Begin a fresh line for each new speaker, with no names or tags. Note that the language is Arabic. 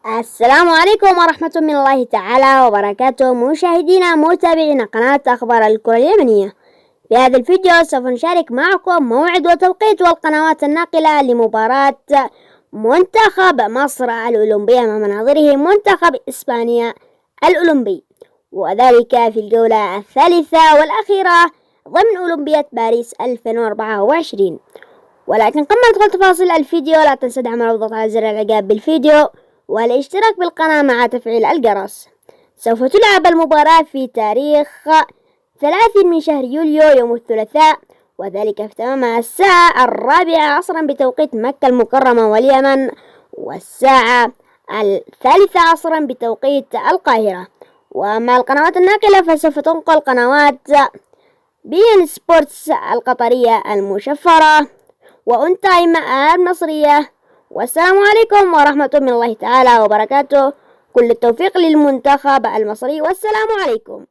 السلام عليكم ورحمة من الله تعالى وبركاته، مشاهدينا متابعينا قناة أخبار الكرة اليمنية. في هذا الفيديو سوف نشارك معكم موعد وتوقيت والقنوات الناقلة لمباراة منتخب مصر الأولمبي أمام ناظره منتخب إسبانيا الأولمبي، وذلك في الجولة الثالثة والأخيرة ضمن أولمبياد باريس 2024. ولكن قبل ما ندخل تفاصيل الفيديو لا تنسى دعم الضغط على زر الإعجاب بالفيديو والاشتراك بالقناة مع تفعيل الجرس. سوف تلعب المباراة في تاريخ 30 من شهر يوليو يوم الثلاثاء، وذلك في تمام الساعة 4 عصرا بتوقيت مكة المكرمة واليمن، والساعة 3 عصرا بتوقيت القاهرة. وأما القنوات الناقلة فسوف تنقل قنوات بين سبورتس القطرية المشفرة وأون تايم المصرية. والسلام عليكم ورحمة من الله تعالى وبركاته. كل التوفيق للمنتخب المصري، والسلام عليكم.